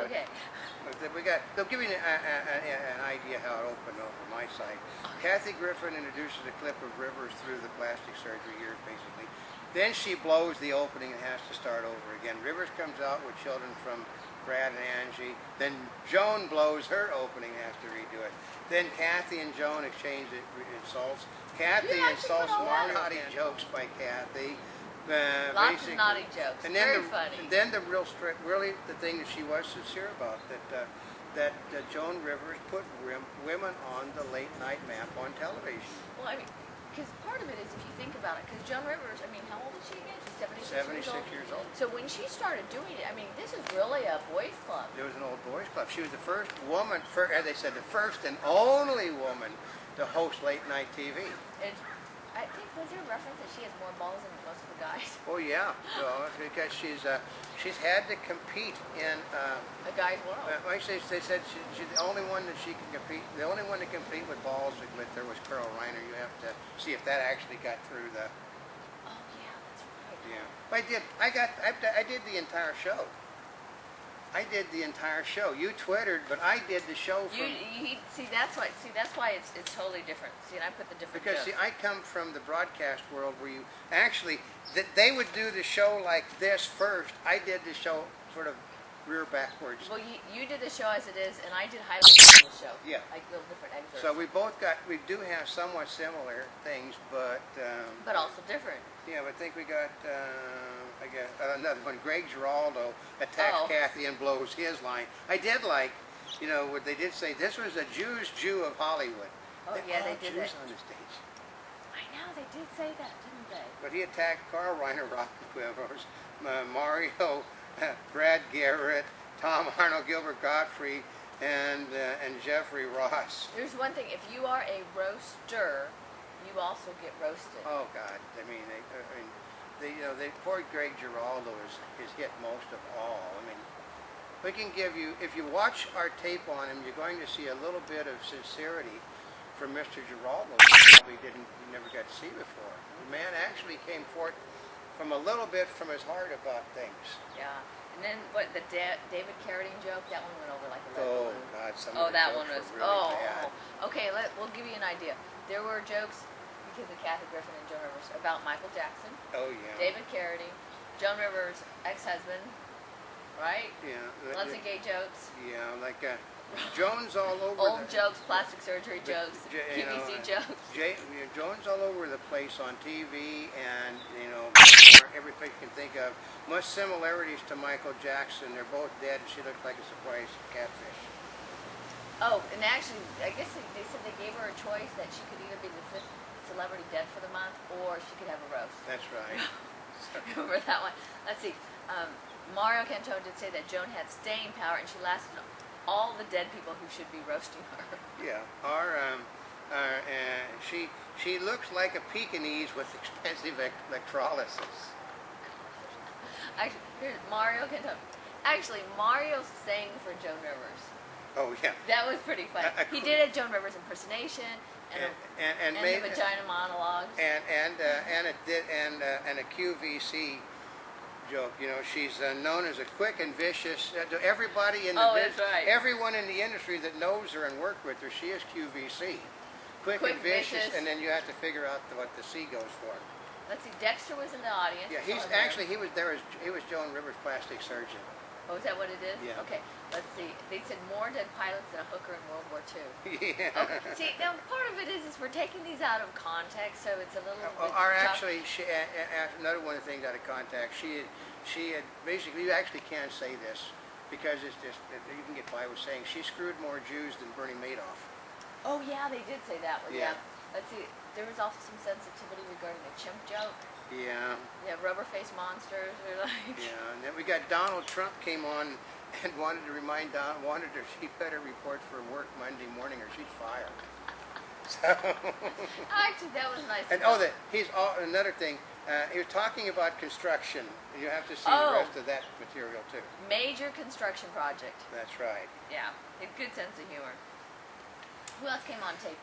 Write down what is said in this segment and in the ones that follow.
Okay. They'll give you an idea how it opened over my side. Kathy Griffin introduces a clip of Rivers through the plastic surgery years, basically. Then she blows the opening and has to start over again. Rivers comes out with children from Brad and Angie. Then Joan blows her opening and has to redo it. Then Kathy and Joan exchange insults. Kathy insults more naughty jokes by Kathy. Lots of naughty jokes. And then Very funny. And then the really the thing that she was sincere about, that Joan Rivers put women on the late night map on television. Well, I mean, because part of it is if you think about it, because Joan Rivers, I mean, how old is she again? She's 76 years old. So when she started doing it, I mean, this is really a boys' club. It was an old boys' club. She was the first woman, as they said, the first and only woman to host late night TV. And I think, was there a reference that she has more balls than most of the guys? Oh yeah, because she's had to compete in a guy's world. They said she's the only one that she can compete. The only one to compete with balls with there was Carl Reiner. You have to see if that actually got through the. Oh yeah, that's right. Yeah, I did the entire show. I did the entire show. You twittered, but I did the show. That's why it's totally different. See, and I put the different. Because jokes. see, I come from the broadcast world where you actually they would do the show like this first. I did the show sort of rear backwards. Well, you did the show as it is, and I did highlights of the show. Yeah. Like little different excerpts. So we do have somewhat similar things, but also different. Yeah, but I think we got I guess another one. Greg Giraldo attacks Kathy and blows his line. I did like, what they did say. This was a Jew of Hollywood. Oh yeah, they did Jews that. on the stage. I know they did say that, didn't they? But he attacked Carl Reiner, Rocky Cuevas, Mario, Brad Garrett, Tom Arnold, Gilbert Gottfried, and Jeffrey Ross. There's one thing: if you are a roaster, you also get roasted. Oh God! Poor Greg Giraldo is hit most of all. I mean, we can give you, if you watch our tape on him, you're going to see a little bit of sincerity from Mr. Giraldo that you never got to see before. The man actually came forth from a little bit from his heart about things. Yeah. And then the David Carradine joke, that one went over like a lead balloon. Oh God! That one was really bad. Okay, we'll give you an idea. There were jokes because of Kathy Griffin and Joan Rivers about Michael Jackson. Oh yeah. David Carradine, Joan Rivers' ex-husband, right? Yeah. Lots of gay jokes. Yeah, like Joan's all over. Old jokes, plastic surgery jokes, QVC jokes. Joan's all over the place on TV and every place you can think of. Much similarities to Michael Jackson. They're both dead, and she looks like a surprise catfish. Oh, and actually, I guess they said they gave her a choice that she could either be the 5th celebrity dead for the month, or she could have a roast. That's right. Remember that one? Let's see. Mario Cantone did say that Joan had staying power, and she lasted all the dead people who should be roasting her. Yeah. She looks like a Pekingese with expensive electrolysis. Actually, here's Mario Cantone. Actually, Mario sang for Joan Rivers. Oh yeah. That was pretty funny. He did a Joan Rivers impersonation and made the vagina monologues. And a QVC joke. She's known as a quick and vicious. To everybody in the that's right. Everyone in the industry that knows her and worked with her, she is QVC. Quick and vicious, and then you have to figure out what the C goes for. Let's see. Dexter was in the audience. Yeah, he was there. He was Joan Rivers' plastic surgeon. Oh, is that what it is? Yeah. Okay, let's see. They said more dead pilots than a hooker in World War II. Yeah. Okay. See, now part of it is we're taking these out of context, so it's a little bit tough. Another one of the things out of context, she had basically, you actually can't say this because it's just, you can get by with saying she screwed more Jews than Bernie Madoff. Oh yeah, they did say that one. Yeah. Let's see. There was also some sensitivity regarding the chimp joke. Yeah. Yeah, rubber-faced monsters. Or like. Yeah, and then we got Donald Trump came on and wanted her she better report for work Monday morning or she's fired. So. Actually, that was nice. And another thing. He was talking about construction. You have to see the rest of that material too. Major construction project. That's right. Yeah, a good sense of humor. Who else came on tape?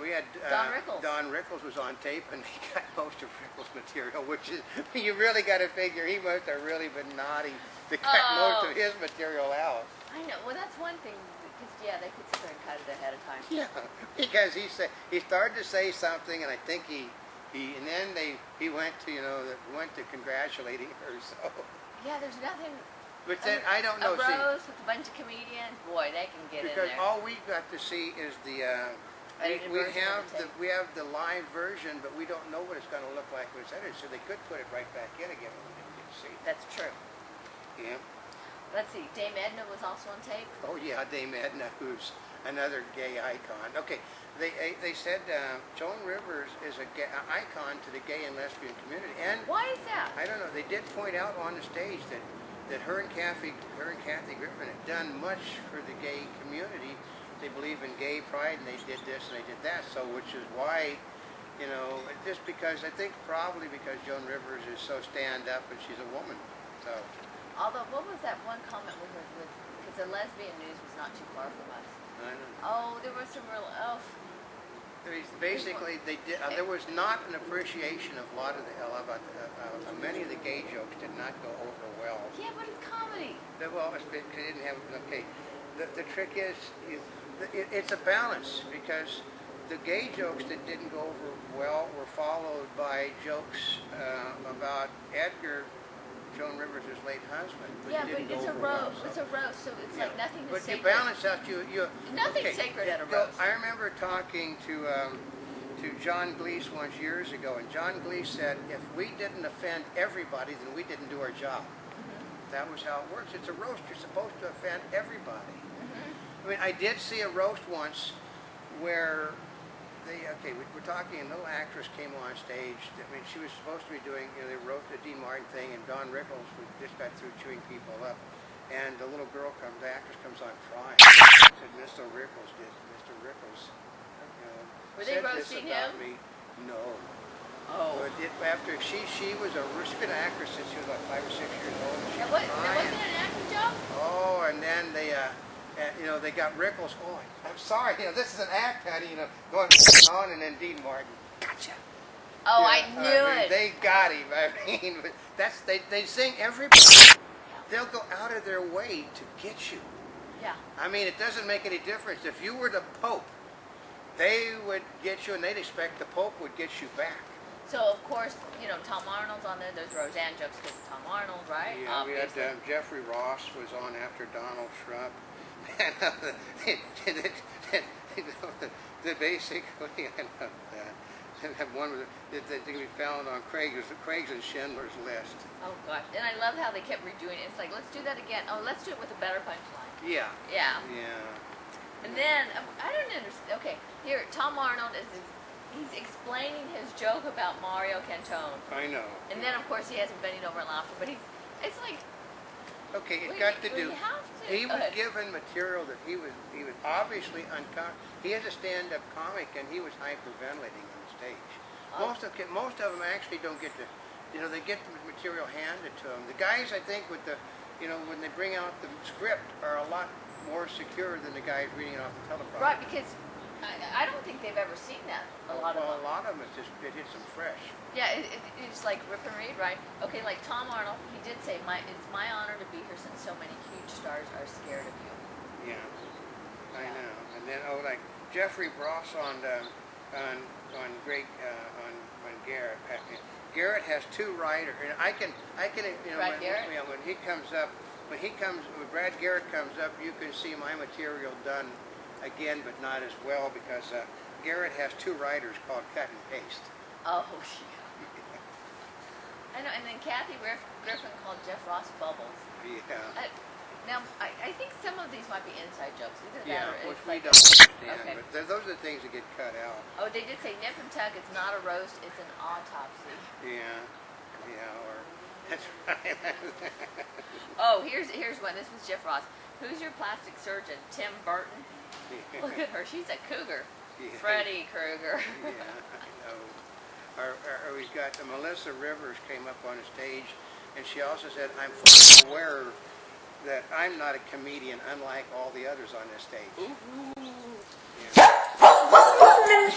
We had Don Rickles. Don Rickles was on tape, and they cut most of Rickles' material, which is, you really got to figure he must have really been naughty to cut most of his material out. I know. Well, that's one thing. Because yeah, they could sit there and cut it ahead of time. Yeah, because he started to say something, and I think and then he went to went to congratulating her. So yeah, there's nothing. But then I don't know. A roast with a bunch of comedians, boy, they can get in there. Because all we got to see is the we have the live version, but we don't know what it's going to look like when it's edited. So they could put it right back in again when we didn't get to see. That's true. Yeah. Let's see. Dame Edna was also on tape. Oh yeah, Dame Edna, who's another gay icon. Okay, they said Joan Rivers is an icon to the gay and lesbian community, and why is that? I don't know. They did point out on the stage that her and Kathy Griffin had done much for the gay community. They believe in gay pride, and they did this and they did that. So, which is why, just because I think probably because Joan Rivers is so stand up and she's a woman. So. Although, what was that one comment we heard with? Because the lesbian news was not too far from us. I know. Oh, there was some real. Basically, they did. There was not an appreciation of a lot of many of the gay jokes did not go over well. Yeah, but it's comedy. Well, it's because they didn't have. Okay, the trick is it's a balance because the gay jokes that didn't go over well were followed by jokes about Edgar, Joan Rivers' late husband. Yeah, but it's a roast. It's a roast, so it's like nothing is sacred. But you balance out. Nothing's sacred at a roast. I remember talking to John Gleese once years ago, and John Gleese said, if we didn't offend everybody, then we didn't do our job. Mm-hmm. That was how it works. It's a roast. You're supposed to offend everybody. Mm-hmm. I mean, I did see a roast once where we're talking, a little actress came on stage. I mean, she was supposed to be doing, they wrote the Dean Martin thing, and Don Rickles just got through chewing people up. And the little girl the actress comes on crying. Said, Mr. Rickles, were they roasting him? Me. No. Oh. But after she was she's been an actress since she was like 5 or 6 years old. Now wasn't it an acting job? Oh, and then they got Rickles going. I'm sorry, this is an act, honey. Going on, and then Dean Martin, gotcha. Oh, I knew it. They got him. I mean, they sing everybody. They'll go out of their way to get you. Yeah. I mean, it doesn't make any difference. If you were the Pope, they would get you, and they'd expect the Pope would get you back. So, of course, Tom Arnold's on there. There's Roseanne jokes because of Tom Arnold, right? Yeah, we had Jeffrey Ross was on after Donald Trump. And basically, have one that can be found on Craig's and Schindler's List. Oh gosh, and I love how they kept redoing it. It's like, let's do that again. Oh, let's do it with a better punchline. Yeah. Yeah. Yeah. And then I don't understand. Okay, here Tom Arnold he's explaining his joke about Mario Cantone. I know. And then of course he hasn't bending over and laughter, but it's like. Okay, he was given material that he was obviously uncomfortable. He is a stand-up comic, and he was hyperventilating on stage. Oh. Most of them actually don't get they get the material handed to them. The guys, I think, with when they bring out the script, are a lot more secure than the guys reading it off the teleprompter. Right, because I don't think they've ever seen that. A lot of them, it hits them fresh. Yeah, it's like rip and read, right? Okay, like Tom Arnold, he did say, it's my honor to be here since so many huge stars are scared of you. Yeah, I know. And then like Jeffrey Ross on Garrett. Garrett has two writers, and I can Brad Garrett? When Brad Garrett comes up, you can see my material done again, but not as well because Garrett has two writers called Cut and Paste. Oh, yeah. I know, and then Kathy Griffin called Jeff Ross Bubbles. Yeah. Now, I think some of these might be inside jokes. Either yeah, that or which it's we like don't understand, okay. But those are the things that get cut out. Oh, they did say nip and tuck, it's not a roast, it's an autopsy. Yeah, or that's right. Oh, here's one. This was Jeff Ross. Who's your plastic surgeon? Tim Burton? Yeah. Look at her, she's a cougar. Yeah. Freddy Krueger. Yeah, I know. We've got Melissa Rivers came up on the stage, and she also said, I'm aware that I'm not a comedian, unlike all the others on this stage. Ooh. Yeah. woman